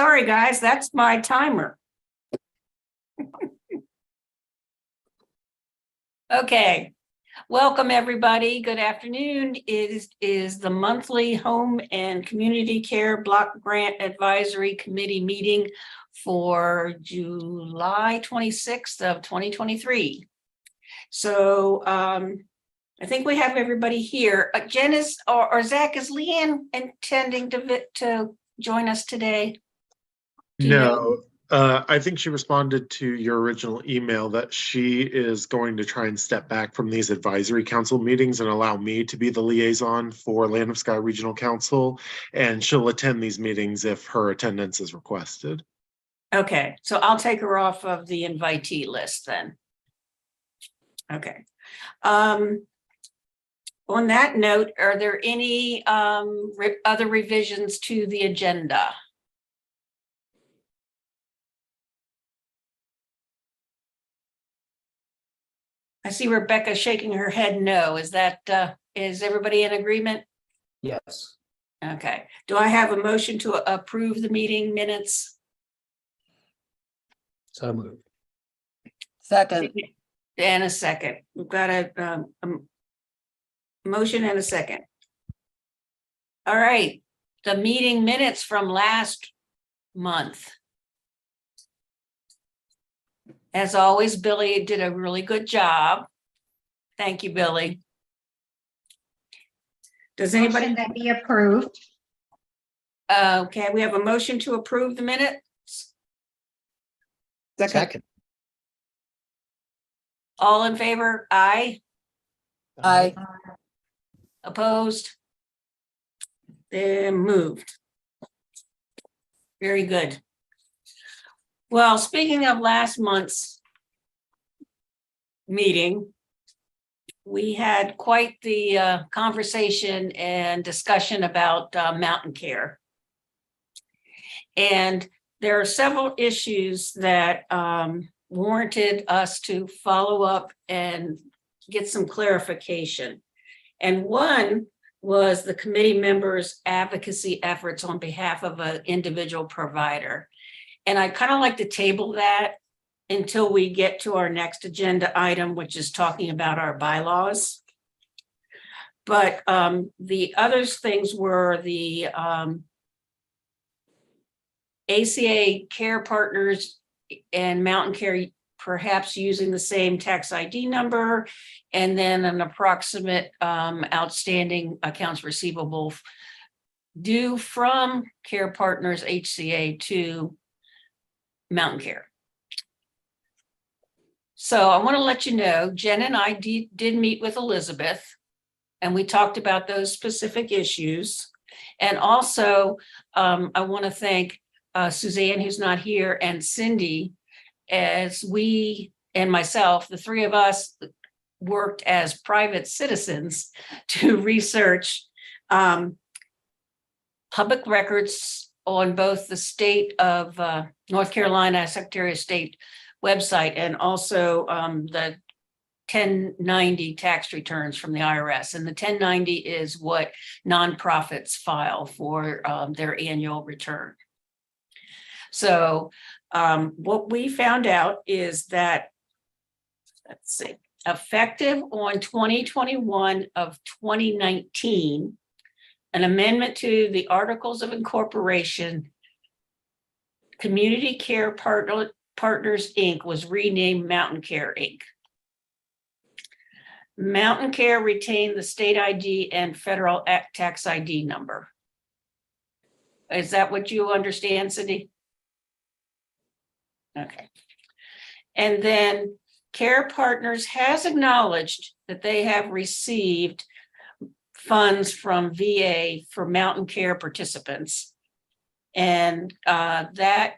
Sorry, guys, that's my timer. Okay, welcome everybody. Good afternoon. It is the monthly Home and Community Care Block Grant Advisory Committee meeting for July 26th of 2023. So I think we have everybody here. Jen is, or Zach, is Leanne intending to join us today? No, I think she responded to your original email that she is going to try and step back from these advisory council meetings and allow me to be the liaison for Land of Sky Regional Council, and she'll attend these meetings if her attendance is requested. Okay, so I'll take her off of the invitee list then. Okay. On that note, are there any other revisions to the agenda? I see Rebecca shaking her head no. Is everybody in agreement? Yes. Okay. Do I have a motion to approve the meeting minutes? So moved. Second. And a second. We've got a motion and a second. All right. The meeting minutes from last month. As always, Billy did a really good job. Thank you, Billy. Does anybody? Motion that be approved? Okay, we have a motion to approve the minutes. Second. All in favor? Aye. Aye. Opposed? They're moved. Very good. Well, speaking of last month's meeting, we had quite the conversation and discussion about mountain care. And there are several issues that warranted us to follow up and get some clarification. And one was the committee members' advocacy efforts on behalf of an individual provider. And I kind of like to table that until we get to our next agenda item, which is talking about our bylaws. But the other things were the ACA Care Partners and Mountain Care perhaps using the same tax ID number, and then an approximate outstanding accounts receivable due from Care Partners HCA to Mountain Care. So I want to let you know, Jen and I did meet with Elizabeth, and we talked about those specific issues. And also, I want to thank Suzanne, who's not here, and Cindy, as we and myself, the three of us, worked as private citizens to research public records on both the state of North Carolina Secretary of State website and also the 1090 tax returns from the IRS. And the 1090 is what nonprofits file for their annual return. So what we found out is that, let's see, effective on 2021 of 2019, an amendment to the Articles of Incorporation, Community Care Partners, Inc. was renamed Mountain Care, Inc. Mountain Care retained the state ID and federal tax ID number. Is that what you understand, Cindy? Okay. And then Care Partners has acknowledged that they have received funds from VA for Mountain Care participants. And that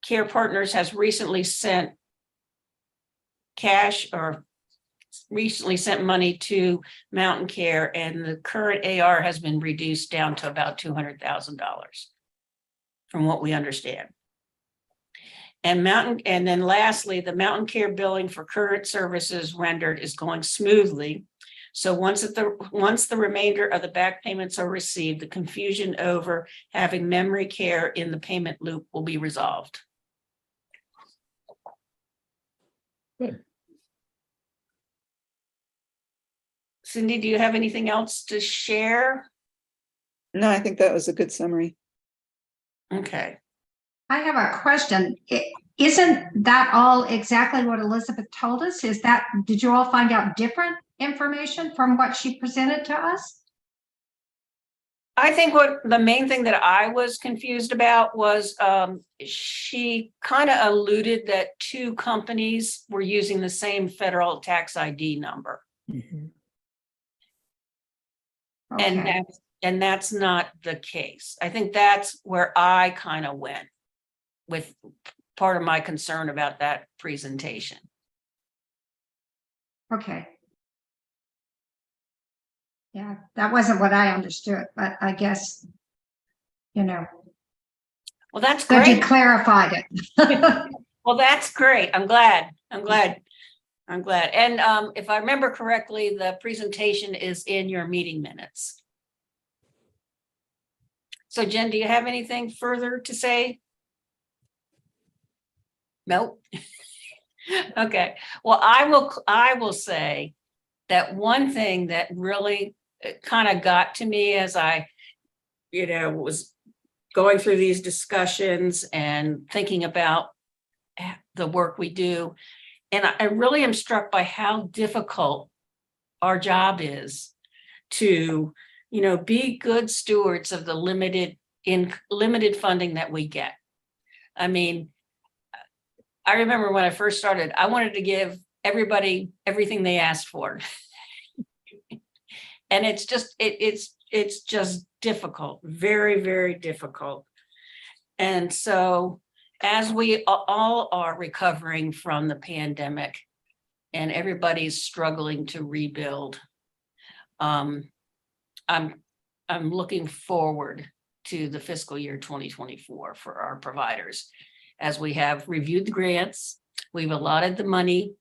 Care Partners has recently sent cash or recently sent money to Mountain Care, and the current AR has been reduced down to about $200,000 from what we understand. And then lastly, the Mountain Care billing for current services rendered is going smoothly. So once the remainder of the back payments are received, the confusion over having memory care in the payment loop will be resolved. Good. Cindy, do you have anything else to share? No, I think that was a good summary. Okay. I have a question. Isn't that all exactly what Elizabeth told us? Did you all find out different information from what she presented to us? I think what the main thing that I was confused about was she kind of alluded that two companies were using the same federal tax ID number. Mhm. Okay. And that's not the case. I think that's where I kind of went with part of my concern about that presentation. Okay. Yeah, that wasn't what I understood, but I guess, Well, that's good you great. clarified it. Well, that's great. I'm glad. And if I remember correctly, the presentation is in your meeting minutes. So Jen, do you have anything further to say? Nope. Okay. Well, I will say that one thing that really kind of got to me as I, was going through these discussions and thinking about the work we do. And I really am struck by how difficult our job is to, be good stewards of the limited funding that we get. I mean, I remember when I first started, I wanted to give everybody everything they asked for. And it's just difficult, very, very difficult. And so as we all are recovering from the pandemic and everybody's struggling to rebuild, I'm looking forward to the fiscal year 2024 for our providers. As we have reviewed the grants, we've allotted the money,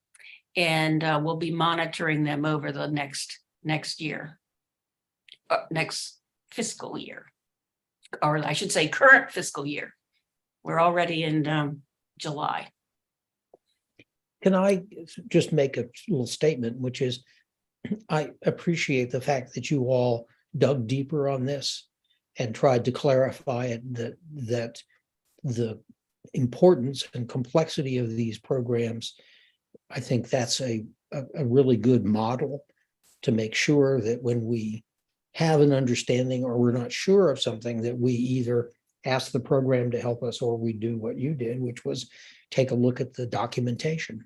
and we'll be monitoring them over the next year, next fiscal year, or I should say current fiscal year. We're already in July. Can I just make a little statement, which is I appreciate the fact that you all dug deeper on this and tried to clarify it, that the importance and complexity of these programs. I think that's a really good model to make sure that when we have an understanding or we're not sure of something, that we either ask the program to help us or we do what you did, which was take a look at the documentation.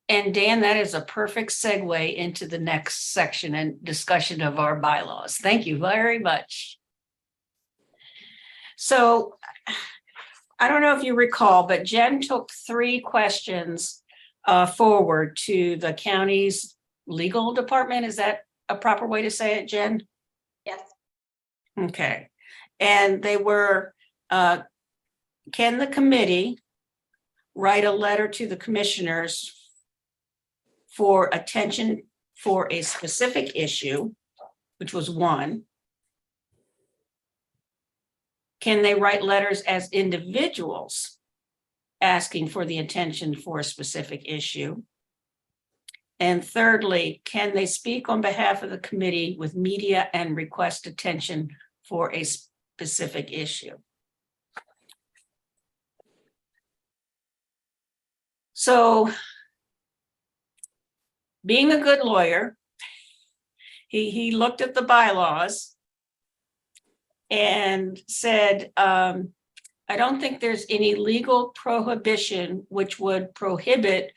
And Dan, that is a perfect segue into the next section and discussion of our bylaws. Thank you very much. So I don't know if you recall, but Jen took 3 questions forward to the county's legal department. Is that a proper way to say it, Jen? Yes. Okay. And they were, can the committee write a letter to the commissioners for attention for a specific issue, which was 1. Can they write letters as individuals asking for the attention for a specific issue? And thirdly, can they speak on behalf of the committee with media and request attention for a specific issue? So, being a good lawyer, he looked at the bylaws and said, I don't think there's any legal prohibition which would prohibit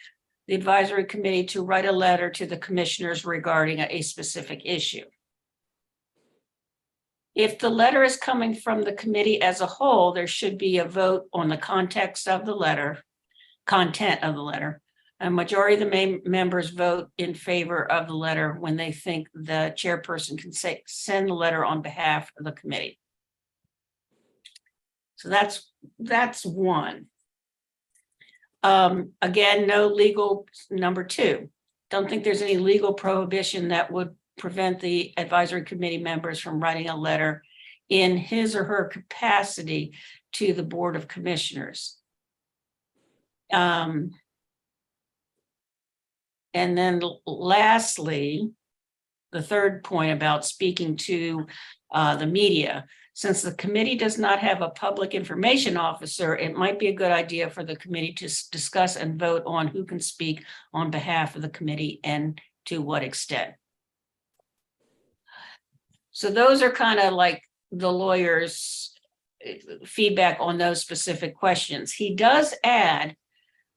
the advisory committee to write a letter to the commissioners regarding a specific issue. If the letter is coming from the committee as a whole, there should be a vote on the content of the letter. A majority of the main members vote in favor of the letter when they think the chairperson can send the letter on behalf of the committee. So that's 1. Again, no legal, number 2. don't think there's any legal prohibition that would prevent the advisory committee members from writing a letter in his or her capacity to the Board of Commissioners. And then lastly, the third point about speaking to the media. Since the committee does not have a public information officer, it might be a good idea for the committee to discuss and vote on who can speak on behalf of the committee and to what extent. So those are kind of like the lawyer's feedback on those specific questions. He does add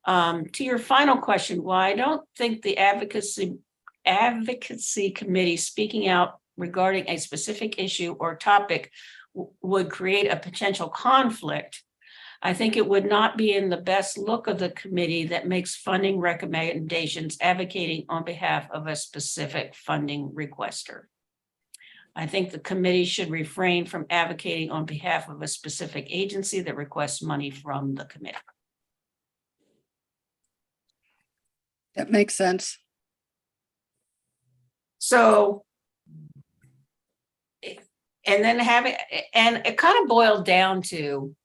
to your final question, why I don't think the advocacy committee speaking out regarding a specific issue or topic would create a potential conflict. I think it would not be in the best look of the committee that makes funding recommendations advocating on behalf of a specific funding requester. I think the committee should refrain from advocating on behalf of a specific agency that requests money from the committee. That makes sense. So, and then and it kind of boiled down to,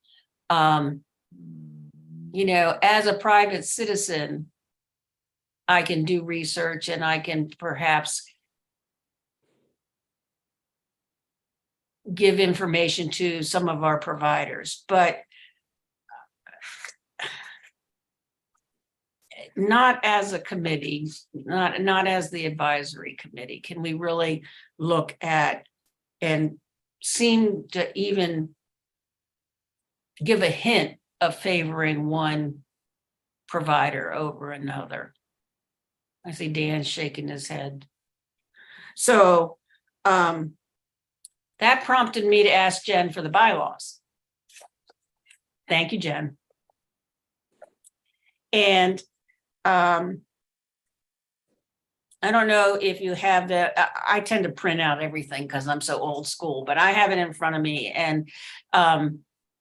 you know, as a private citizen, I can do research and I can perhaps give information to some of our providers, but not as a committee, not as the advisory committee. Can we really look at and seem to even give a hint of favoring one provider over another? I see Dan shaking his head. So that prompted me to ask Jen for the bylaws. Thank you, Jen. And I don't know if you have I tend to print out everything because I'm so old school, but I have it in front of me. And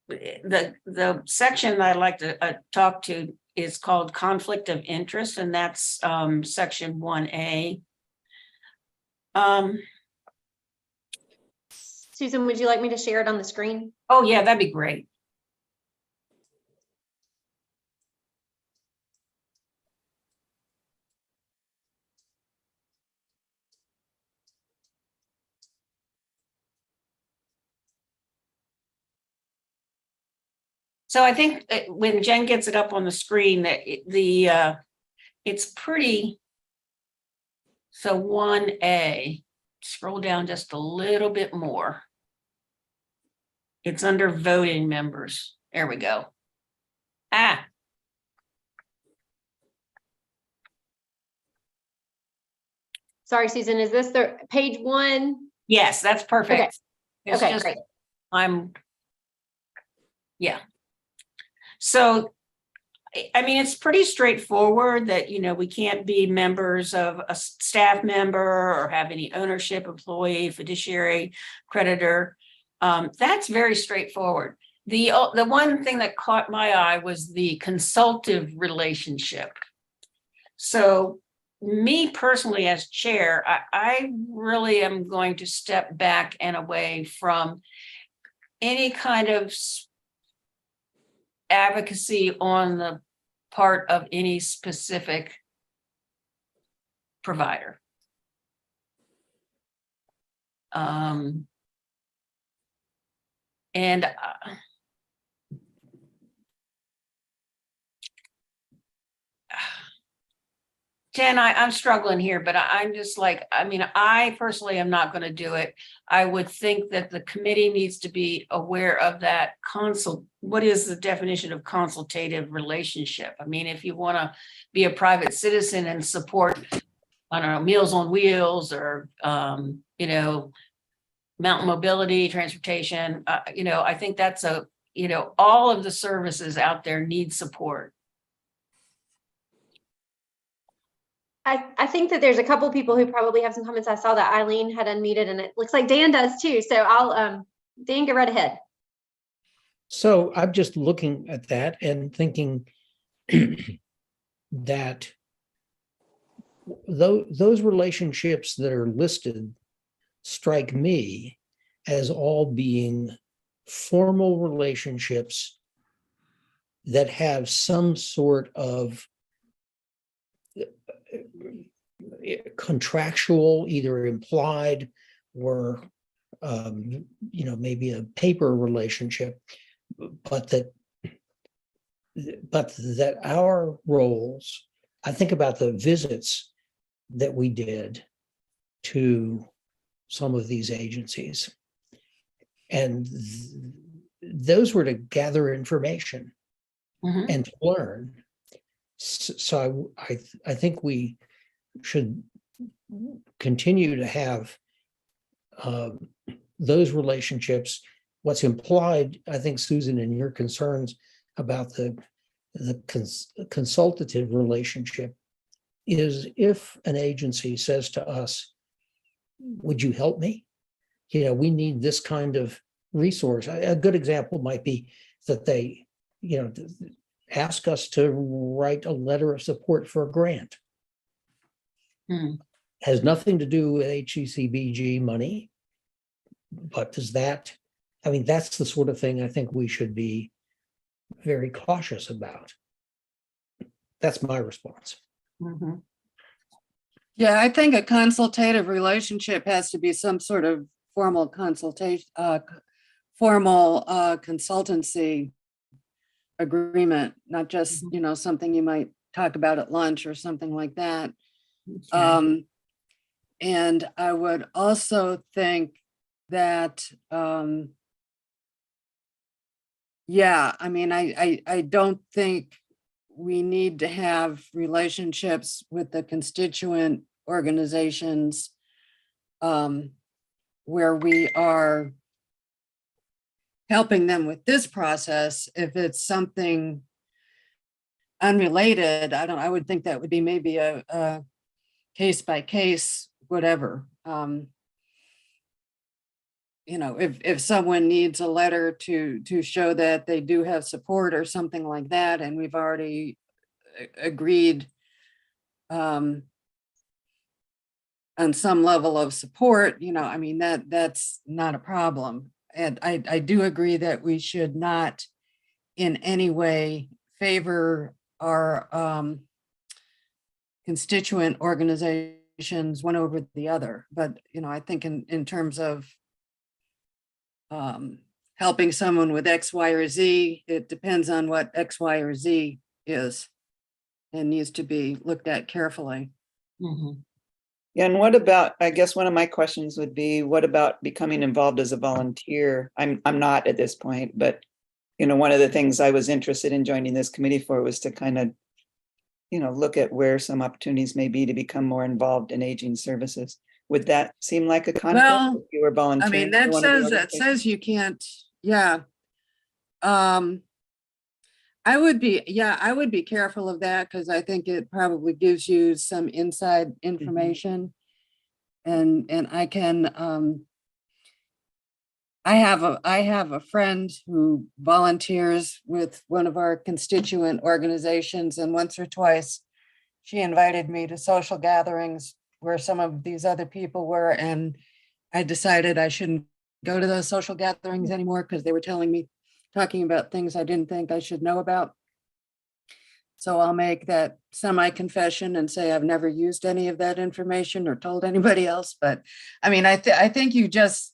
the section that I'd like to talk to is called conflict of interest, and that's section 1A. Susan, would you like me to share it on the screen? Oh, yeah, that'd be great. So I think when Jen gets it up on the screen, that it's pretty. So 1A, scroll down just a little bit more. It's under voting members. There we go. Sorry, Susan, is this the page 1? Yes, that's perfect. Okay. It's Okay, just, great. yeah. So, I mean, it's pretty straightforward that, you know, we can't be members of a staff member or have any ownership, employee, fiduciary, creditor. That's very straightforward. The one thing that caught my eye was the consultative relationship. So me personally as chair, I really am going to step back and away from any kind of advocacy on the part of any specific provider. And Jen, I'm struggling here, but I'm just like, I mean, I personally am not going to do it. I would think that the committee needs to be aware of that what is the definition of consultative relationship? I mean, if you want to be a private citizen and support, I don't know, Meals on Wheels or, you know, mountain mobility, transportation, you know, I think that's you know, all of the services out there need support. I think that there's a couple people who probably have some comments. I saw that Eileen had unmuted, and it looks like Dan does too. So I'll, Dan, go right ahead. So I'm just looking at that and thinking that those relationships that are listed strike me as all being formal relationships that have some sort of contractual, either implied or maybe a paper relationship, but that our roles, I think about the visits that we did to some of these agencies, and those were to gather information Mhm. and to learn. So I think we should continue to have those relationships. What's implied, I think, Susan, in your concerns about the consultative relationship is if an agency says to us, would you help me? We need this kind of resource. A good example might be that they, ask us to write a letter of support for a grant. Has nothing to do with HCCBG money, but that's the sort of thing I think we should be very cautious about. That's my response. Mhm. Yeah, I think a consultative relationship has to be some sort of formal consultation, formal consultancy agreement, not just, something you might talk about at lunch or something like that. Okay. And I would also think that, I don't think we need to have relationships with the constituent organizations where we are helping them with this process. If it's something unrelated, I would think that would be maybe a case by case, whatever. If someone needs a letter to show that they do have support or something like that, and we've already agreed on some level of support, that's not a problem. And I do agree that we should not in any way favor our constituent organizations one over the other. But, I think in terms of helping someone with X, Y, or Z, it depends on what X, Y, or Z is and needs to be looked at carefully. Mhm. Yeah, and what about, I guess one of my questions would be, what about becoming involved as a volunteer? I'm not at this point, but one of the things I was interested in joining this committee for was to kind of, look at where some opportunities may be to become more involved in aging services. Would that seem like a conflict Well, if you were volunteering? that for one of the says organizations? you can't, yeah. I would be careful of that because I think it probably gives you some inside information. And I can, I have a friend who volunteers with one of our constituent organizations, and once or twice she invited me to social gatherings where some of these other people were, and I decided I shouldn't go to those social gatherings anymore because they were talking about things I didn't think I should know about. So I'll make that semi-confession and say I've never used any of that information or told anybody else. But I think you just,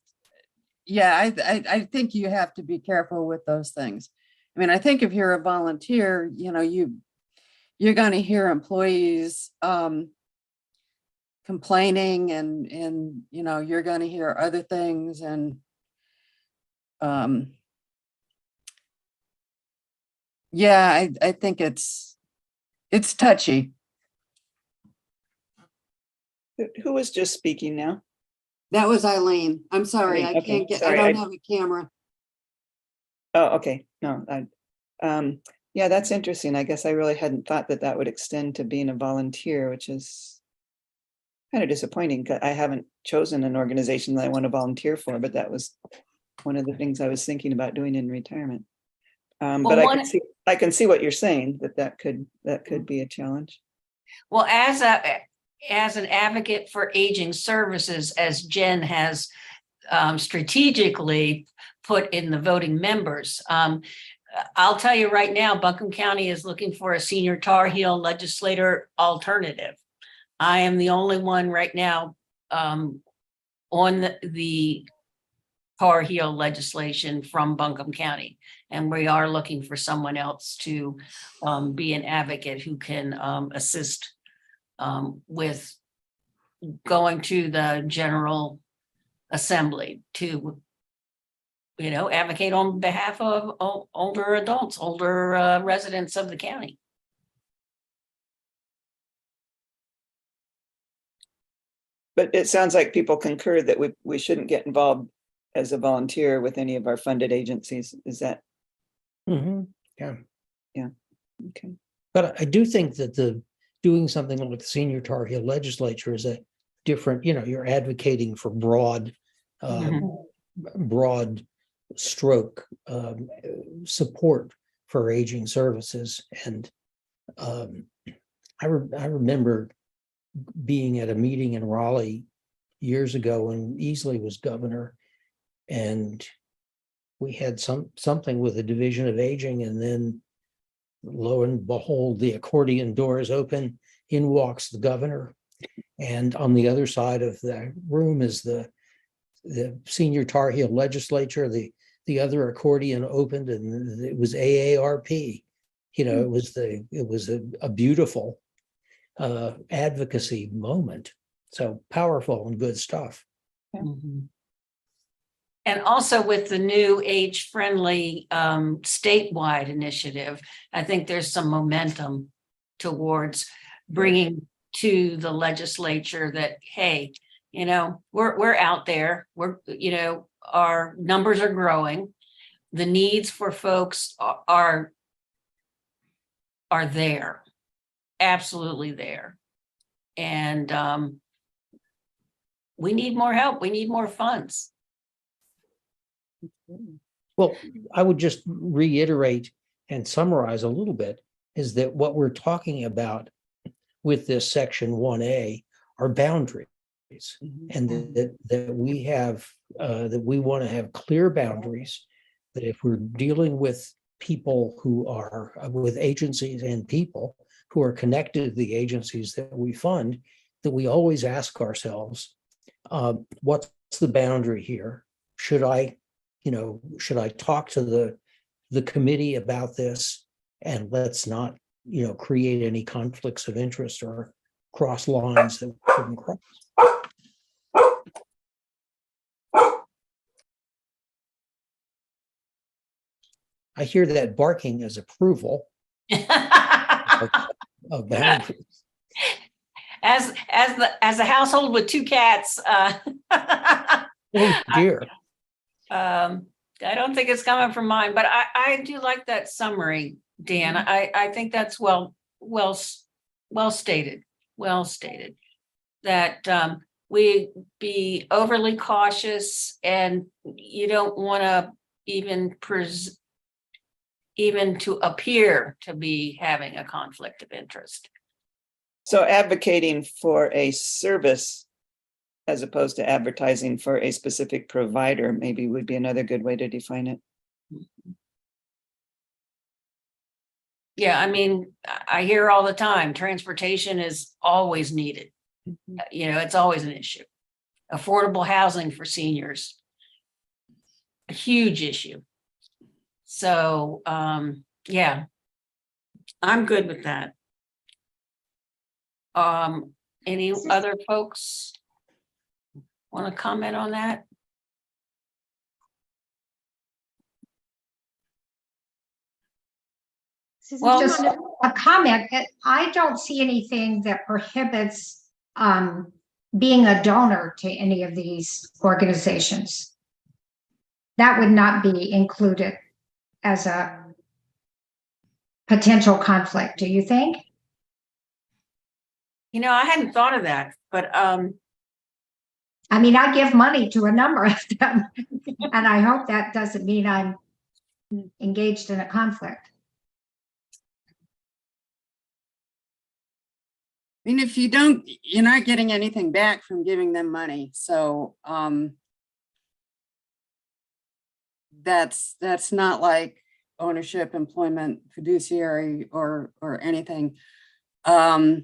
I think you have to be careful with those things. I think if you're a volunteer, you're going to hear employees complaining and you're going to hear other things, and I think it's touchy. Who was just speaking now? That was Eileen. I'm sorry, I Okay, can't sorry, I don't have a camera. Oh, okay. No, yeah, that's interesting. I guess I really hadn't thought that would extend to being a volunteer, which is kind of disappointing. I haven't chosen an organization that I want to volunteer for, but that was one of the things I was thinking about doing in retirement. But I can see what you're saying, that could be a challenge. Well, as as an advocate for aging services, as Jen has strategically put in the voting members. I'll tell you right now, Buncombe County is looking for a senior Tar Heel legislator alternative. I am the only one right now on the Tar Heel legislation from Buncombe County. And we are looking for someone else to be an advocate who can assist with going to the General Assembly to, you know, advocate on behalf of older adults, older residents of the county. But it sounds like people concur that we shouldn't get involved as a volunteer with any of our funded agencies. Is that? Mhm, yeah. Yeah. Okay. But I do think that doing something like the senior Tar Heel legislature is a different, you know, you're advocating for broad stroke support for aging services. And I remember being at a meeting in Raleigh years ago when Easley was governor, and we had something with the Division of Aging, and then lo and behold, the accordion doors open, in walks the governor, and on the other side of the room is the senior Tar Heel legislature. The other accordion opened, and it was AARP. You know, it was a beautiful advocacy moment. So powerful and good stuff. Mhm. And also with the new age-friendly statewide initiative, I think there's some momentum towards bringing to the legislature that, hey, you know, we're out there. You know, our numbers are growing. The needs for folks are there, absolutely there. And we need more help. We need more funds. Well, I would just reiterate and summarize a little bit is that what we're talking about with this section 1A are boundaries, and that we have that we want to have clear boundaries, that if we're dealing with people who are with agencies and people who are connected to the agencies that we fund, that we always ask ourselves, what's the boundary here? Should I talk to the committee about this, and let's not, you know, create any conflicts of interest or cross lines that we shouldn't cross. I hear that barking as approval of boundaries. As a household with 2 cats, Oh dear. I don't think it's coming from mine, but I do like that summary, Dan. I think that's well stated. Well stated. That we be overly cautious, and you don't want to even to appear to be having a conflict of interest. So advocating for a service as opposed to advertising for a specific provider maybe would be another good way to define it. Yeah, I mean, I hear all the time, transportation is always needed. You know, it's always an issue. Affordable housing for seniors, a huge issue. So, yeah, I'm good with that. Any other folks want to comment on that? Well, Just a comment. I don't see anything that prohibits being a donor to any of these organizations. That would not be included as a potential conflict, do you think? you know, I hadn't thought of that, but I mean, I give money to a number of them, and I hope that doesn't mean I'm engaged in a conflict. mean, if you don't, you're not getting anything back from giving them money. So that's not like ownership, employment, fiduciary, or anything. But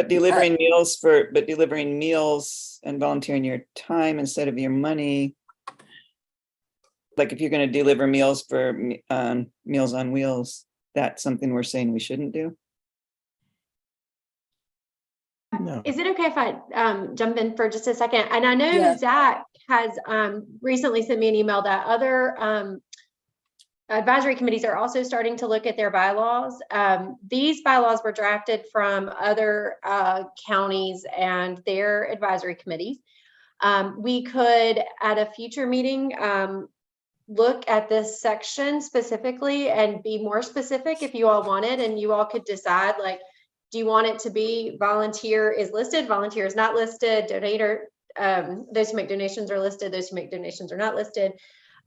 delivering meals and volunteering your time instead of your money. Like if you're going to deliver meals for Meals on Wheels, that's something we're saying we shouldn't do. No. Is it okay if I jump in for just a second? And I know Yes. Zach has recently sent me an email that other advisory committees are also starting to look at their bylaws. These bylaws were drafted from other counties and their advisory committees. We could, at a future meeting, look at this section specifically and be more specific if you all wanted, and you all could decide, like, do you want it to be volunteer is listed, volunteer is not listed, donator, those who make donations are listed, those who make donations are not listed.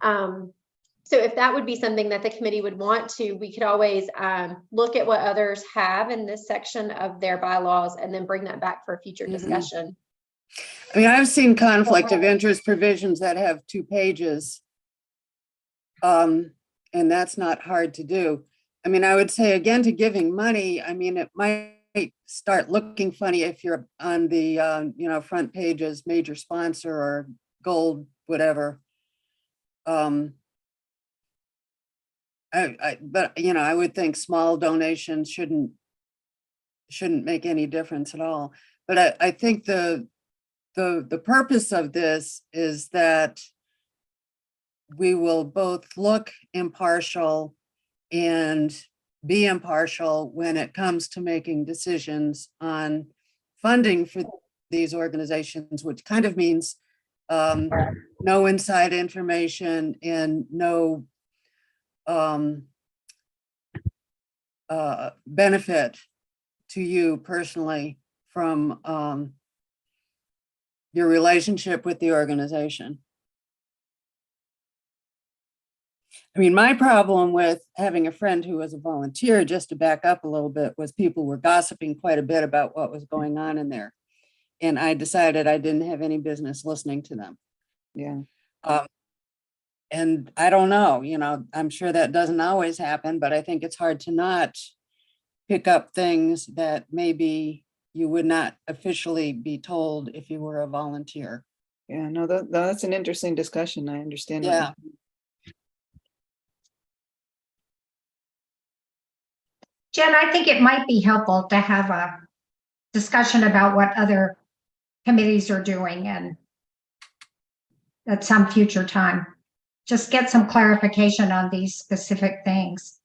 So if that would be something that the committee would want to, we could always look at what others have in this section of their bylaws and then bring that back for a future discussion. I mean, I've seen conflict of interest provisions that have 2 pages. And that's not hard to do. I mean, I would say again, to giving money, I mean, it might start looking funny if you're on the, front pages, major sponsor or gold, whatever. But, I would think small donations shouldn't make any difference at all. But I think the purpose of this is that we will both look impartial and be impartial when it comes to making decisions on funding for these organizations, which kind of means no inside information and no benefit to you personally from your relationship with the organization. I mean, my problem with having a friend who was a volunteer, just to back up a little bit, was people were gossiping quite a bit about what was going on in there. And I decided I didn't have any business listening to them. Yeah. And I don't know, I'm sure that doesn't always happen, but I think it's hard to not pick up things that maybe you would not officially be told if you were a volunteer. Yeah, no, that's an interesting discussion. I understand. Yeah. Jen, I think it might be helpful to have a discussion about what other committees are doing and at some future time. Just get some clarification on these specific things.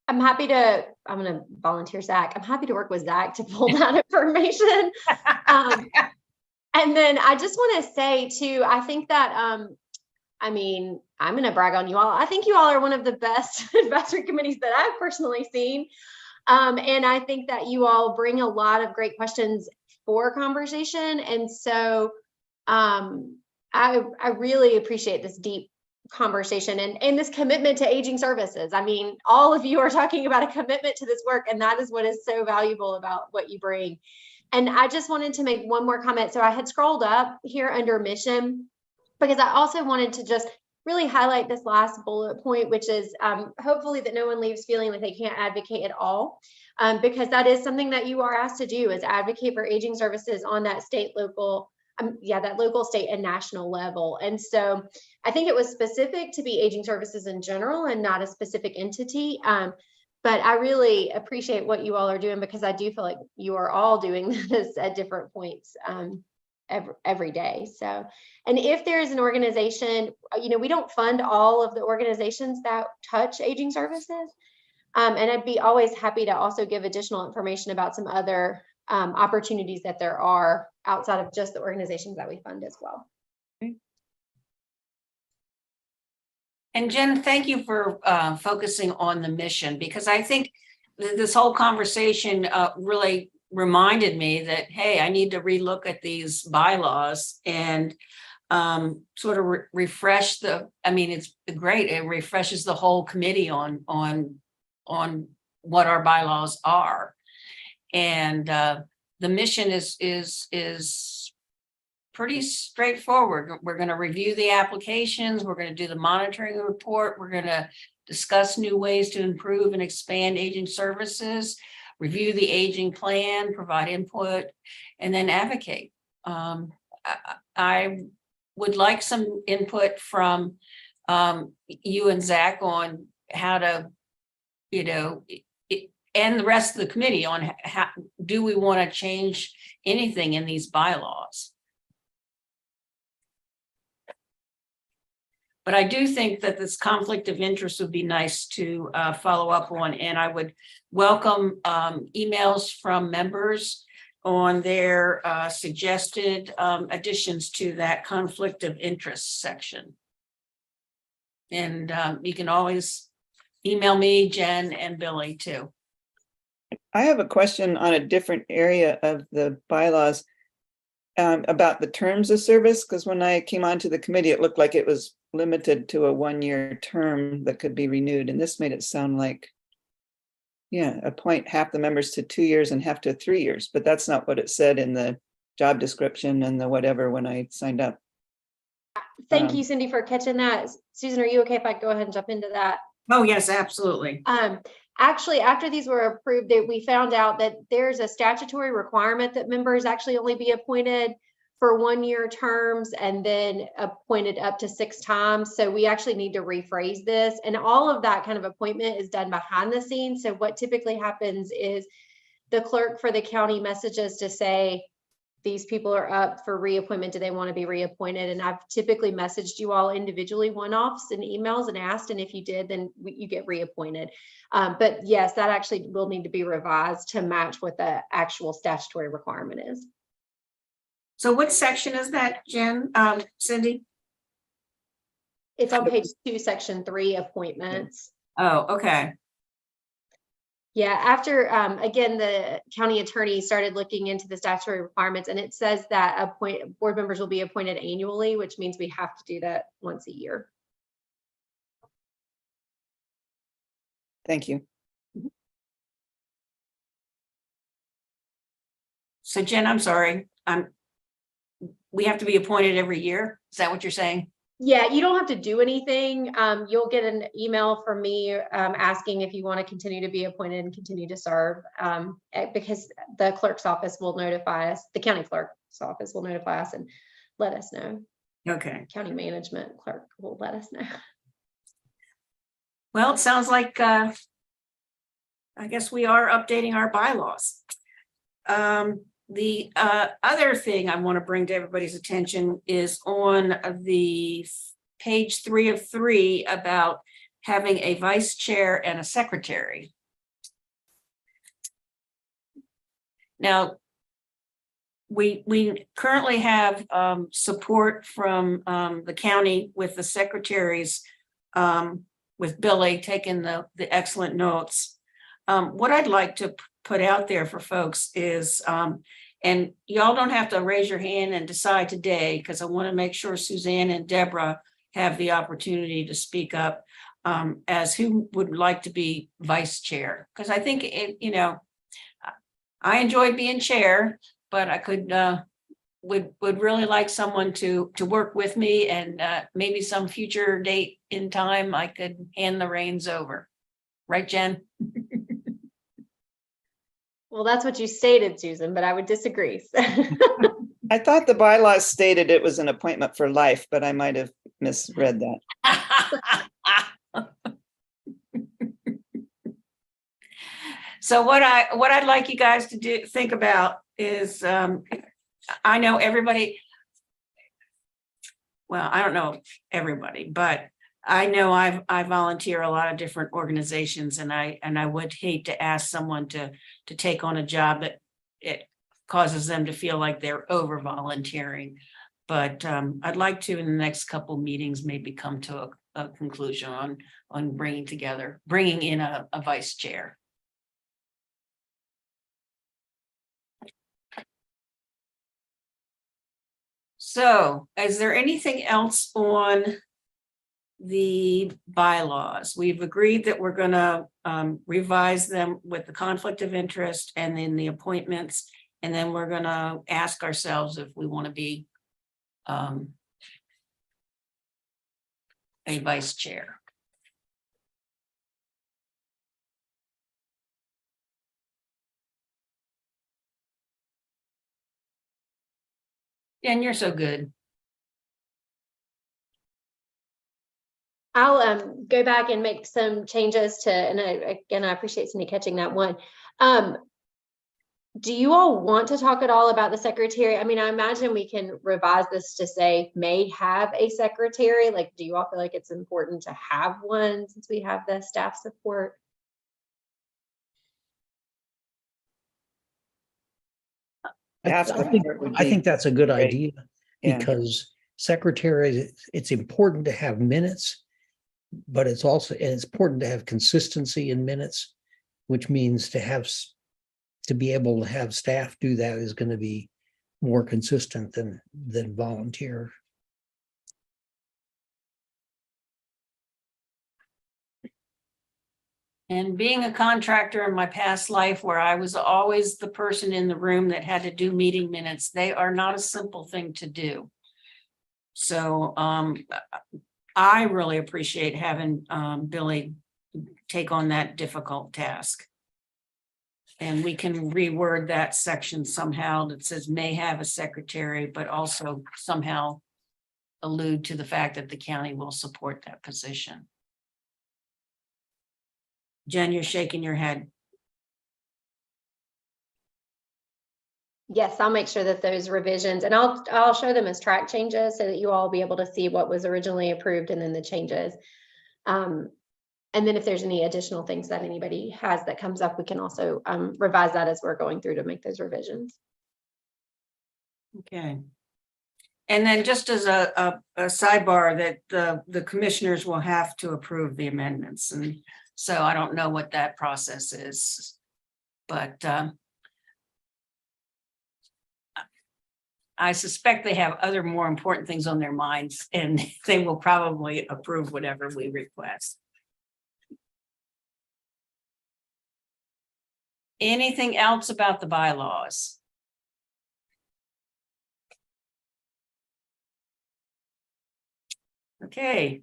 I'm going to volunteer Zach. I'm happy to work with Zach to pull that information. And then I just want to say too, I think that, I'm going to brag on you all. I think you all are one of the best advisory committees that I've personally seen. And I think that you all bring a lot of great questions for conversation. And so I really appreciate this deep conversation and this commitment to aging services. I mean, all of you are talking about a commitment to this work, and that is what is so valuable about what you bring. And I just wanted to make one more comment. So I had scrolled up here under mission, because I also wanted to just really highlight this last bullet point, which is hopefully that no one leaves feeling like they can't advocate at all, because that is something that you are asked to do, is advocate for aging services on that state, local, that local, state, and national level. And so I think it was specific to be aging services in general and not a specific entity. But I really appreciate what you all are doing, because I do feel like you are all doing this at different points every day. So, and if there is an organization, we don't fund all of the organizations that touch aging services. And I'd be always happy to also give additional information about some other opportunities that there are outside of just the organizations that we fund as well. And Jen, thank you for focusing on the mission, because I think this whole conversation really reminded me that, hey, I need to relook at these bylaws. And sort of refresh I mean, it's great. It refreshes the whole committee on what our bylaws are. And the mission is pretty straightforward. We're going to review the applications. We're going to do the monitoring report. We're going to discuss new ways to improve and expand aging services, review the aging plan, provide input, and then advocate. I would like some input from you and Zach on how to, and the rest of the committee on how do we want to change anything in these bylaws. But I do think that this conflict of interest would be nice to follow up on, and I would welcome emails from members on their suggested additions to that conflict of interest section. And you can always email me, Jen, and Billy too. I have a question on a different area of the bylaws about the terms of service, because when I came onto the committee, it looked like it was limited to a 1-year term that could be renewed. And this made it sound like, yeah, appoint half the members to 2 years and half to 3 years. But that's not what it said in the job description and the whatever when I signed up. Thank you, Cindy, for catching that. Susan, are you okay if I go ahead and jump into that? Oh, yes, absolutely. Actually, after these were approved, we found out that there's a statutory requirement that members actually only be appointed for 1-year terms and then appointed up to 6 times. So we actually need to rephrase this. And all of that kind of appointment is done behind the scenes. So what typically happens is the clerk for the county messages to say, these people are up for reappointment. Do they want to be reappointed? And I've typically messaged you all individually one-offs and emails and asked, and if you did, then you get reappointed. But yes, that actually will need to be revised to match what the actual statutory requirement is. So what section is that, Jen, Cindy? It's on page 2, section 3, appointments. Oh, okay. Yeah, after, again, the county attorney started looking into the statutory requirements, and it says that board members will be appointed annually, which means we have to do that once a year. Thank you. So Jen, I'm sorry, we have to be appointed every year. Is that what you're saying? Yeah, you don't have to do anything. You'll get an email from me asking if you want to continue to be appointed and continue to serve, because the clerk's office will notify us, the county clerk's office will notify us and let us know. Okay. County management clerk will let us know. Well, it sounds like, I guess we are updating our bylaws. The other thing I want to bring to everybody's attention is on the page 3 of 3 about having a vice chair and a secretary. Now, we currently have support from the county with the secretaries, with Billy taking the excellent notes. What I'd like to put out there for folks is, and y'all don't have to raise your hand and decide today, because I want to make sure Suzanne and Deborah have the opportunity to speak up as who would like to be vice chair. Because I think I enjoyed being chair, but I could would really like someone to work with me, and maybe some future date in time I could hand the reins over. Right, Jen? Well, that's what you stated, Susan, but I would disagree. I thought the bylaws stated it was an appointment for life, but I might have misread that. So what I'd like you guys to think about is, I know everybody, well, I don't know everybody, but I know I volunteer a lot of different organizations, and I would hate to ask someone to take on a job that it causes them to feel like they're over volunteering. But I'd like to, in the next couple meetings, maybe come to a conclusion on bringing in a vice chair. So is there anything else on the bylaws? We've agreed that we're gonna revise them with the conflict of interest and then the appointments. And then we're gonna ask ourselves if we want to be a vice chair. And you're so good. I'll go back and make some changes to, and I appreciate Cindy catching that one. Do you all want to talk at all about the secretary? I mean, I imagine we can revise this to say may have a secretary. Like, do you all feel like it's important to have one since we have the staff support? I think that's a good great. idea, Yeah. because secretary, it's important to have minutes, but it's also, and it's important to have consistency in minutes, which means to be able to have staff do that is going to be more consistent than volunteer. And being a contractor in my past life where I was always the person in the room that had to do meeting minutes, they are not a simple thing to do. So I really appreciate having Billy take on that difficult task. And we can reword that section somehow that says may have a secretary, but also somehow allude to the fact that the county will support that position. Jen, you're shaking your head. Yes, I'll make sure that those revisions, and I'll show them as track changes so that you all will be able to see what was originally approved and then the changes. And then if there's any additional things that anybody has that comes up, we can also revise that as we're going through to make those revisions. Okay. And then just as a sidebar, that the commissioners will have to approve the amendments. And so I don't know what that process is, but I suspect they have other more important things on their minds, and they will probably approve whatever we request. Anything else about the bylaws? Okay.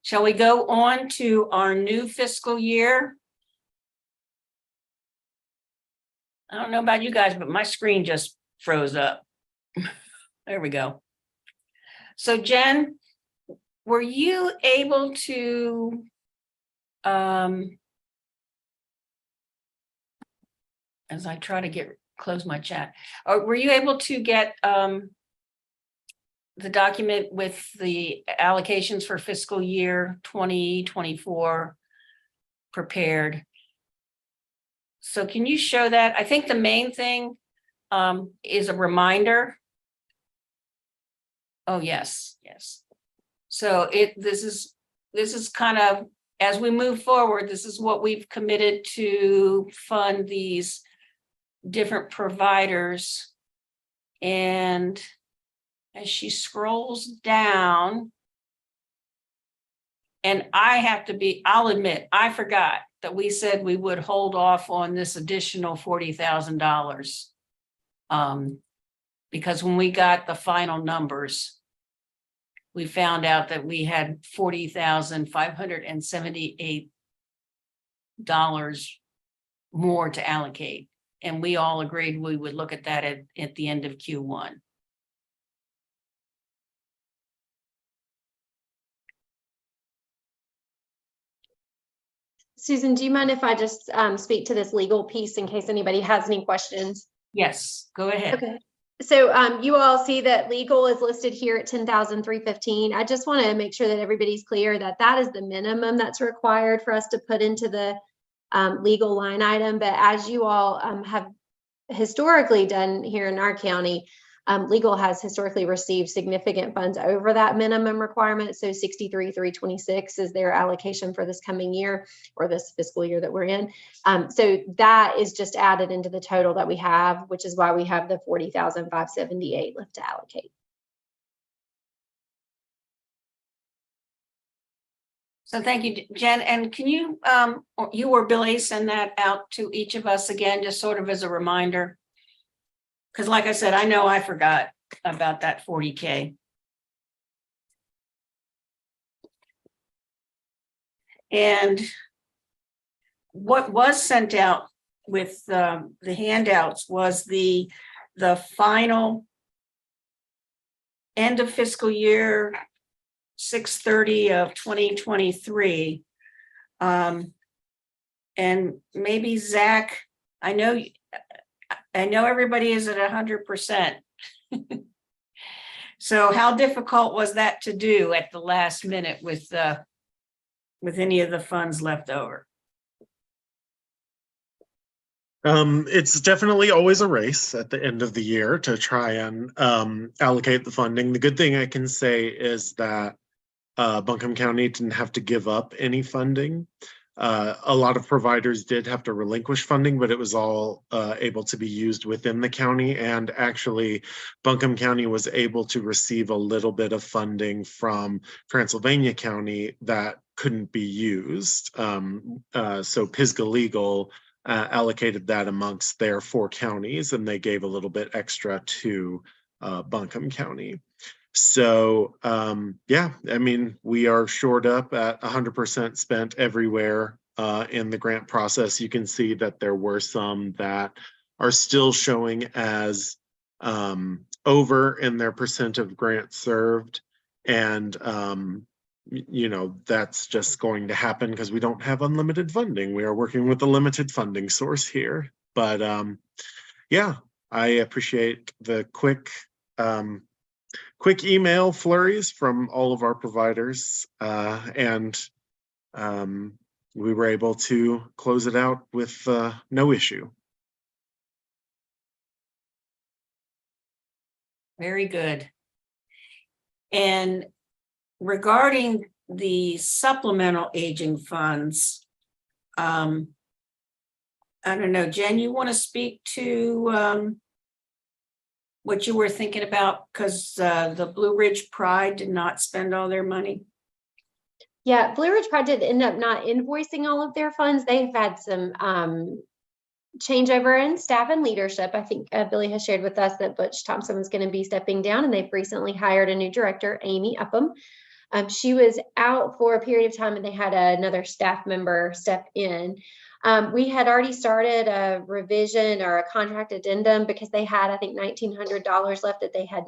Shall we go on to our new fiscal year? I don't know about you guys, but my screen just froze up. There we go. So Jen, were you able to as I try to close my chat, or were you able to get the document with the allocations for fiscal year 2024 prepared? So can you show that? I think the main thing is a reminder. Oh, yes, yes. So this is kind of, as we move forward, this is what we've committed to fund these different providers. And as she scrolls down, and I'll admit, I forgot that we said we would hold off on this additional $40,000. Because when we got the final numbers, we found out that we had $40,578 more to allocate. And we all agreed we would look at that at the end of Q1. Susan, do you mind if I just speak to this legal piece in case anybody has any questions? Yes, go ahead. Okay. So you all see that legal is listed here at $10,315. I just want to make sure that everybody's clear that that is the minimum that's required for us to put into the legal line item. But as you all have historically done here in our county, Legal has historically received significant funds over that minimum requirement. So 63,326 is their allocation for this coming year or this fiscal year that we're in. So that is just added into the total that we have, which is why we have the 40,578 left to allocate. So thank you, Jen. And can you, or you or Billy send that out to each of us again, just sort of as a reminder? Because like I said, I know I forgot about that 40K. And what was sent out with the handouts was the final end of fiscal year 6/30 of 2023. And maybe Zach, I know everybody is at 100%. So how difficult was that to do at the last minute with any of the funds left over? It's definitely always a race at the end of the year to try and allocate the funding. The good thing I can say is that Buncombe County didn't have to give up any funding. A lot of providers did have to relinquish funding, but it was all able to be used within the county. And actually, Buncombe County was able to receive a little bit of funding from Transylvania County that couldn't be used. So Pisgah Legal allocated that amongst their 4 counties, and they gave a little bit extra to Buncombe County. So yeah, I mean, we are shored up at 100% spent everywhere in the grant process. You can see that there were some that are still showing as over in their percent of grant served. And you know, that's just going to happen because we don't have unlimited funding. We are working with a limited funding source here. But yeah, I appreciate the quick email flurries from all of our providers, and we were able to close it out with no issue. Very good. And regarding the supplemental aging funds, I don't know, Jen, you want to speak to what you were thinking about, because the Blue Ridge Pride did not spend all their money? Yeah, Blue Ridge Pride did end up not invoicing all of their funds. They've had some changeover in staff and leadership. I think Billy has shared with us that Butch Thompson was going to be stepping down, and they've recently hired a new director, Amy Upham. She was out for a period of time, and they had another staff member step in. We had already started a revision or a contract addendum because they had, I think, $1,900 left that they had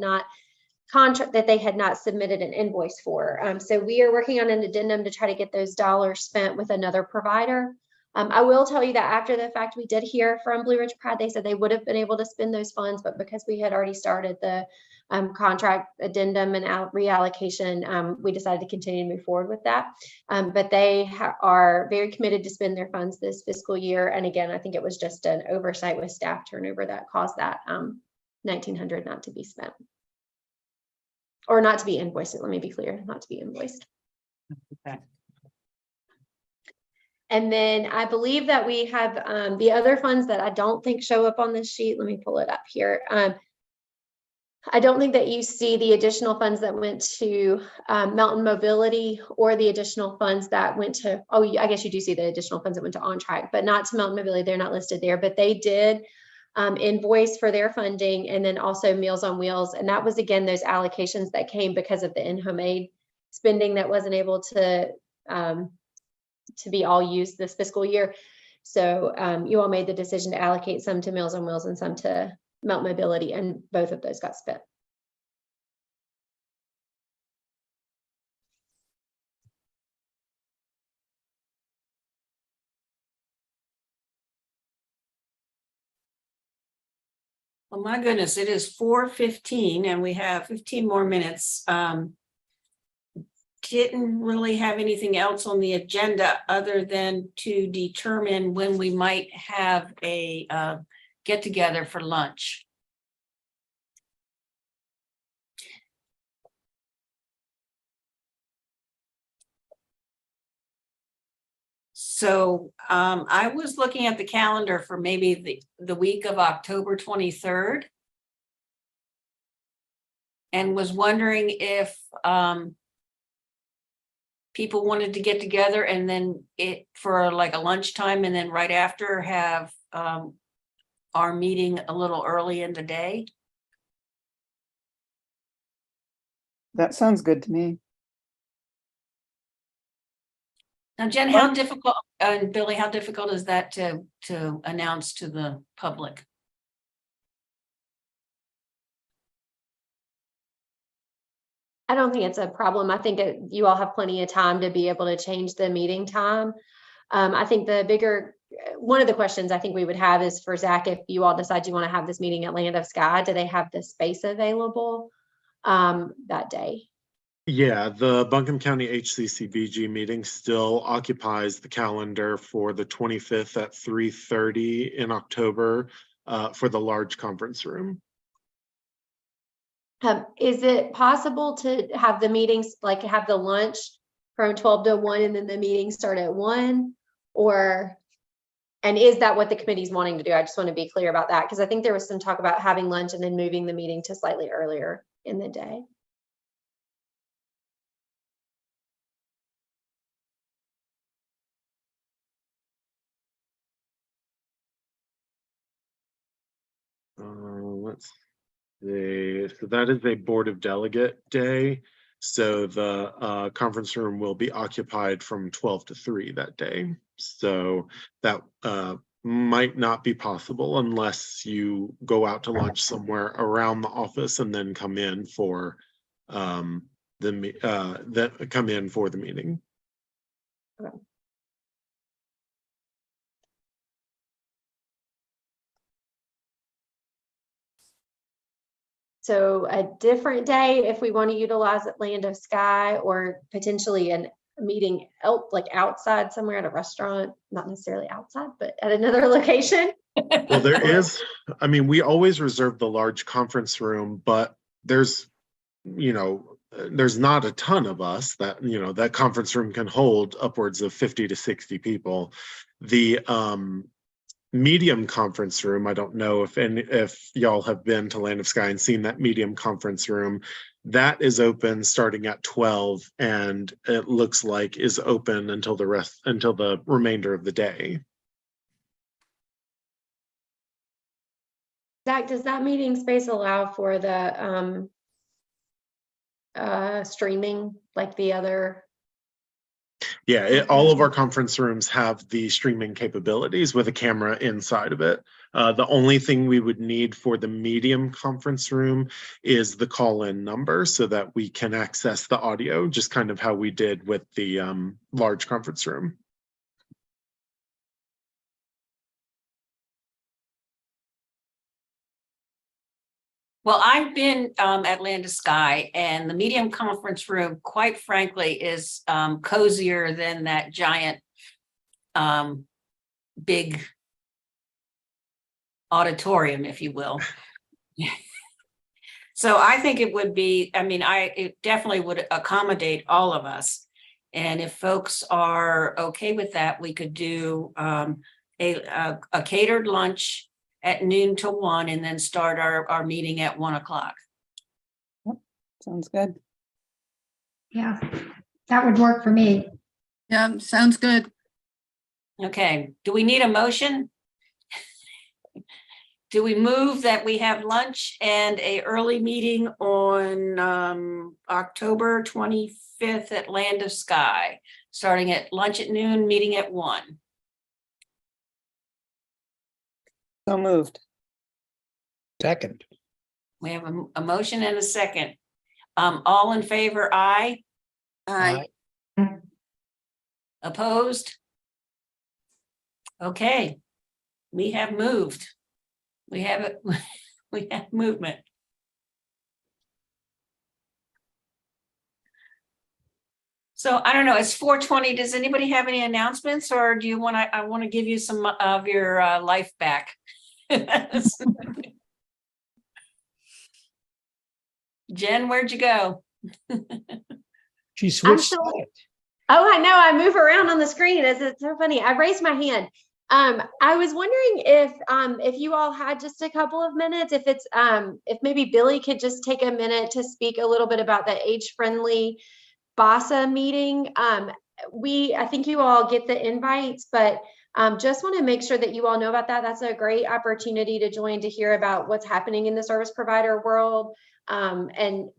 not submitted an invoice for. So we are working on an addendum to try to get those dollars spent with another provider. I will tell you that after the fact, we did hear from Blue Ridge Pride. They said they would have been able to spend those funds, but because we had already started the contract addendum and reallocation, we decided to continue to move forward with that. But they are very committed to spend their funds this fiscal year. And again, I think it was just an oversight with staff turnover that caused that $1,900 not to be spent. Or not to be invoiced. Let me be clear, not to be invoiced. Okay. And then I believe that we have the other funds that I don't think show up on this sheet. Let me pull it up here. I don't think that you see the additional funds that went to Mountain Mobility or the additional funds that went to, oh, I guess you do see the additional funds that went to On Track, but not to Mountain Mobility. They're not listed there, but they did invoice for their funding, and then also Meals on Wheels. And that was, again, those allocations that came because of the in-home aid spending that wasn't able to be all used this fiscal year. So you all made the decision to allocate some to Meals on Wheels and some to Mountain Mobility, and both of those got spent. Well, my goodness, it is 4:15 and we have 15 more minutes. Didn't really have anything else on the agenda other than to determine when we might have a get together for lunch. So I was looking at the calendar for maybe the week of October 23rd. And was wondering if people wanted to get together and then for like a lunchtime and then right after have our meeting a little early in the day. That sounds good to me. Now, Jen, how difficult, and Billy, how difficult is that to announce to the public? I don't think it's a problem. I think you all have plenty of time to be able to change the meeting time. I think one of the questions I think we would have is for Zach, if you all decide you want to have this meeting at Land of Sky, do they have the space available that day? Yeah, the Buncombe County HCCBG meeting still occupies the calendar for the 25th at 3:30 in October for the large conference room. Is it possible to have the meetings, like have the lunch from 12 to 1 and then the meeting start at 1? And is that what the committee's wanting to do? I just want to be clear about that because I think there was some talk about having lunch and then moving the meeting to slightly earlier in the day. Let's see. So that is a Board of Delegate day. So the conference room will be occupied from 12 to 3 that day. So that might not be possible unless you go out to lunch somewhere around the office and then come in for the meeting. Okay. So a different day, if we want to utilize at Land of Sky, or potentially a meeting like outside somewhere at a restaurant, not necessarily outside, but at another location. Well, there is, I mean, we always reserve the large conference room, but there's not a ton of us that, that conference room can hold upwards of 50 to 60 people. The medium conference room, I don't know if y'all have been to Land of Sky and seen that medium conference room, that is open starting at 12 and it looks like is open until the remainder of the day. Zach, does that meeting space allow for the streaming like the other? Yeah, all of our conference rooms have the streaming capabilities with a camera inside of it. The only thing we would need for the medium conference room is the call-in number so that we can access the audio, just kind of how we did with the large conference room. Well, I've been at Land of Sky, and the medium conference room, quite frankly, is cozier than that giant big auditorium, if you will. So I think it would be, I mean, it definitely would accommodate all of us. And if folks are okay with that, we could do a catered lunch at noon to 1 and then start our meeting at 1 o'clock. Sounds good. Yeah, that would work for me. Yeah, sounds good. Okay, do we need a motion? Do we move that we have lunch and a early meeting on October 25th at Land of Sky, starting at lunch at noon, meeting at 1? So moved. Second. We have a motion and a second. All in favor, aye. Aye. Opposed? Okay, we have moved. We have it. We have movement. So I don't know, it's 4:20. Does anybody have any announcements, or do you want to, I want to give you some of your life back? Jen, where'd you go? She switched still- sides. Oh, I know. I move around on the screen. It's so funny. I raised my hand. I was wondering if you all had just a couple of minutes, if maybe Billy could just take a minute to speak a little bit about the age-friendly BASA meeting. I think you all get the invites, but just want to make sure that you all know about that. That's a great opportunity to join to hear about what's happening in the service provider world. And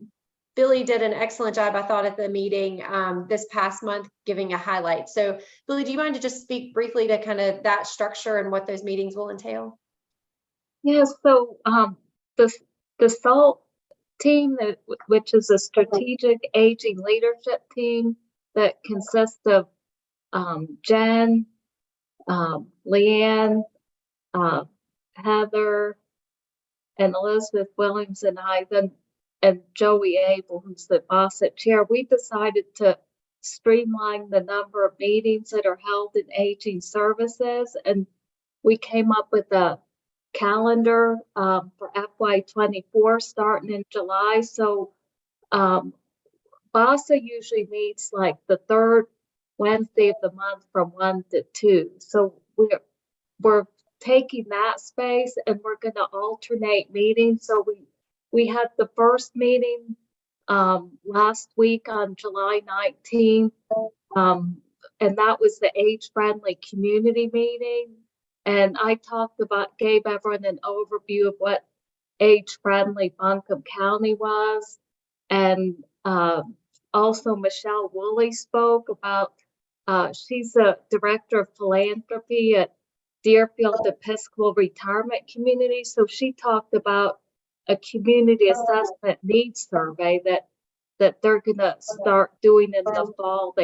Billy did an excellent job, I thought, at the meeting this past month, giving a highlight. So Billy, do you mind to just speak briefly to kind of that structure and what those meetings will entail? Yes, so the SALT team, which is a strategic aging leadership team that consists of Jen, Leanne, Heather, and Elizabeth Williams and I, and Joey Abel, who's the BOSIT chair, we decided to streamline the number of meetings that are held in aging services. And we came up with a calendar for FY24 starting in July. So BASA usually meets like the third Wednesday of the month from 1 to 2. So we're taking that space and we're going to alternate meetings. So we had the first meeting last week on July 19th, and that was the age-friendly community meeting. And I gave everyone an overview of what age-friendly Buncombe County was. And also Michelle Woolley spoke about, she's a director of philanthropy at Deerfield Episcopal Retirement Community. So she talked about a community assessment needs survey that they're gonna start doing in the fall.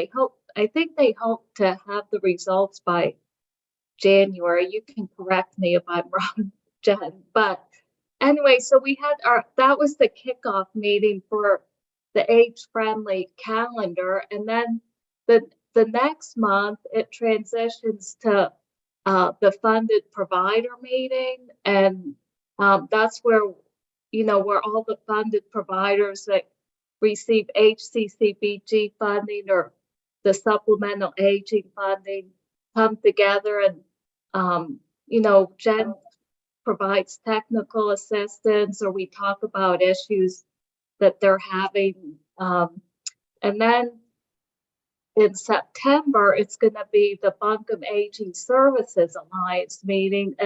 I think they hope to have the results by January. You can correct me if I'm wrong, Jen. But anyway, so we had that was the kickoff meeting for the age-friendly calendar. And then the next month it transitions to the funded provider meeting. And that's where, where all the funded providers that receive HCCBG funding or the supplemental aging funding come together. And, Jen provides technical assistance, or we talk about issues that they're having. And then in September, it's going to be the Buncombe Aging Services Alliance meeting.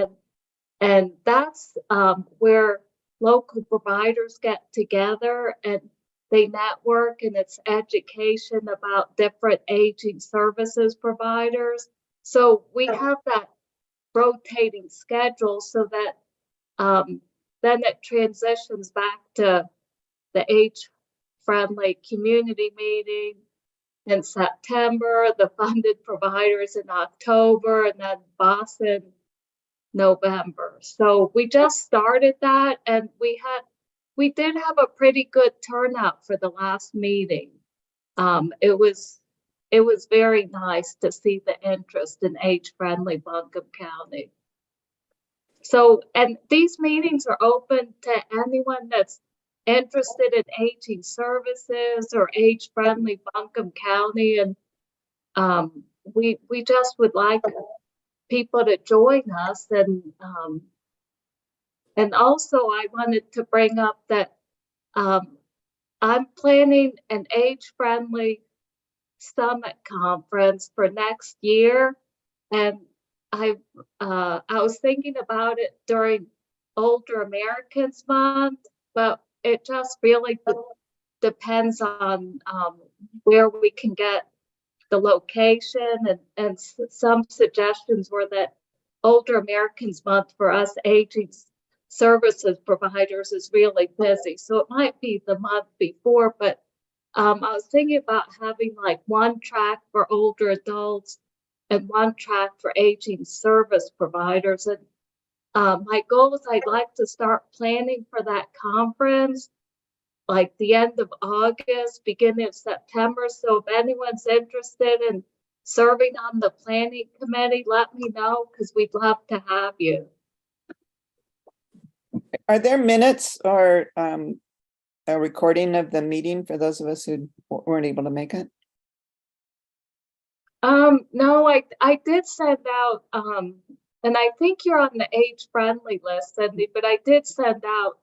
And that's where local providers get together and they network, and it's education about different aging services providers. So we have that rotating schedule so that then it transitions back to the age-friendly community meeting in September, the funded providers in October, and then Boston November. So we just started that, and we did have a pretty good turnout for the last meeting. It was very nice to see the interest in age-friendly Buncombe County. So, and these meetings are open to anyone that's interested in aging services or age-friendly Buncombe County. And we just would like people to join us. And also I wanted to bring up that I'm planning an age-friendly summit conference for next year. And I was thinking about it during Older Americans Month, but it just really depends on where we can get the location. And some suggestions were that Older Americans Month for us aging services providers is really busy. So it might be the month before, but I was thinking about having like one track for older adults and one track for aging service providers. And my goal is I'd like to start planning for that conference like the end of August, beginning of September. So if anyone's interested in serving on the planning committee, let me know, because we'd love to have you. Are there minutes or a recording of the meeting for those of us who weren't able to make it? No, I did send out, and I think you're on the age-friendly list, Cindy, but I did send out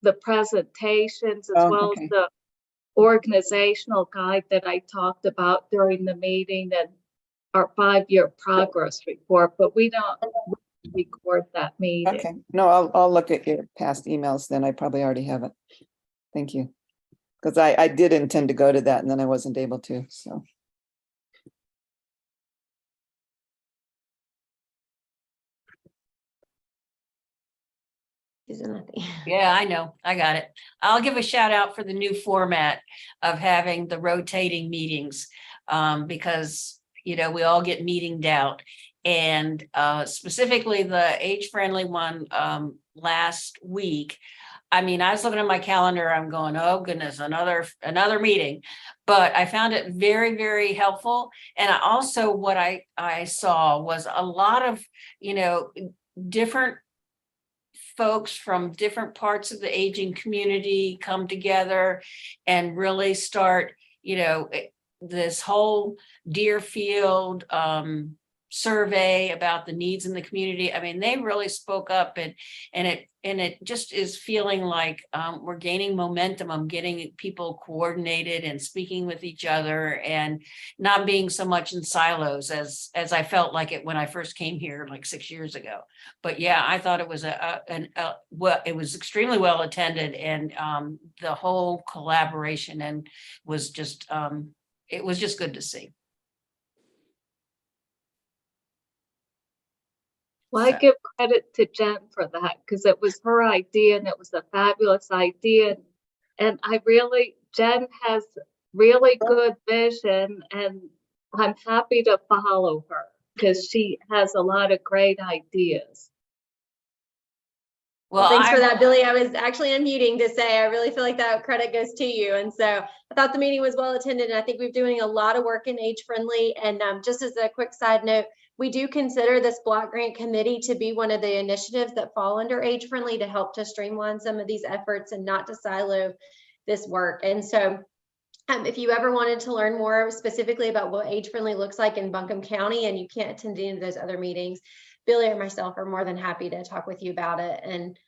the presentations as Oh, well okay. as the organizational guide that I talked about during the meeting and our 5-year progress report, but we don't record that meeting. Okay, no, I'll look at your past emails then. I probably already have it. Thank you. Because I did intend to go to that and then I wasn't able to, so. Is nothing. Yeah, I know. I got it. I'll give a shout out for the new format of having the rotating meetings. Because, you know, we all get meetinged out. And specifically the age-friendly one last week. I mean, I was looking at my calendar, I'm going, oh goodness, another meeting. But I found it very, very helpful. And I also, what I saw was a lot of, you know, different folks from different parts of the aging community come together and really start, you know, this whole Deerfield survey about the needs in the community. I mean, they really spoke up, and it just is feeling like we're gaining momentum. I'm getting people coordinated and speaking with each other and not being so much in silos as I felt like it when I first came here like 6 years ago. But yeah, I thought it was it was extremely well attended, and the whole collaboration and was just it was just good to see. Well, I give credit to Jen for that because it was her idea and it was a fabulous idea. And Jen has really good vision, and I'm happy to follow her because she has a lot of great ideas. Well, thanks for that, Billy. I was actually unmuting to say I really feel like that credit goes to you. And so I thought the meeting was well attended, and I think we're doing a lot of work in age friendly. And just as a quick side note, we do consider this block grant committee to be one of the initiatives that fall under age friendly to help to streamline some of these efforts and not to silo this work. And so if you ever wanted to learn more specifically about what age friendly looks like in Buncombe County and you can't attend any of those other meetings, Billy or myself are more than happy to talk with you about it. And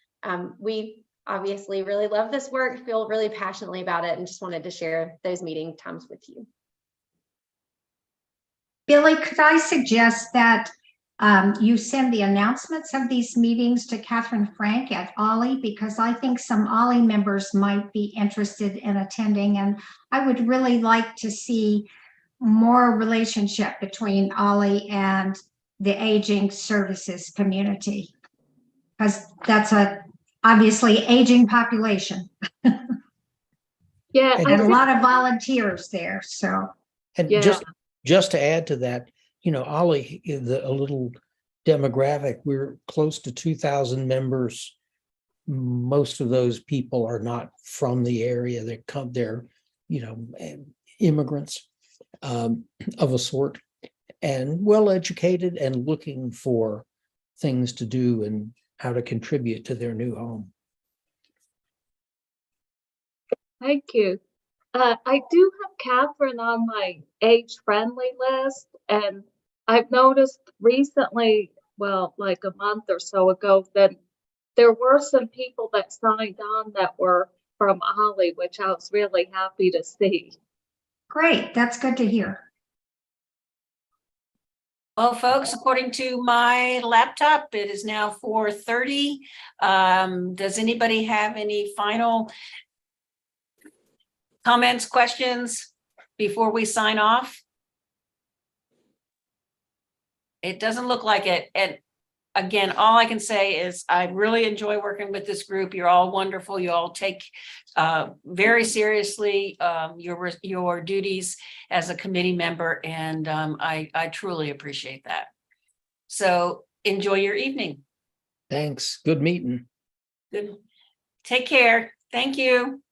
we obviously really love this work, feel really passionately about it, and just wanted to share those meeting times with you. Billy, could I suggest that you send the announcements of these meetings to Catherine Frank at Ollie, because I think some Ollie members might be interested in attending, and I would really like to see more relationship between Ollie and the aging services community, because that's obviously aging population. Yeah, And a lot of volunteers there, so. And Yeah. just to add to that, you know, Ollie, a little demographic, we're close to 2,000 members. Most of those people are not from the area. They're, you know, immigrants of a sort, and well-educated and looking for things to do and how to contribute to their new home. Thank you. I do have Catherine on my age-friendly list, and I've noticed recently, well, like a month or so ago, that there were some people that signed on that were from Ollie, which I was really happy to see. Great, that's good to hear. Well, folks, according to my laptop, it is now 4:30. Does anybody have any final comments, questions before we sign off? It doesn't look like it. And again, all I can say is I really enjoy working with this group. You're all wonderful. You all take very seriously your duties as a committee member, and I truly appreciate that. So enjoy your evening. Thanks. Good meeting. Good. Take care. Thank you.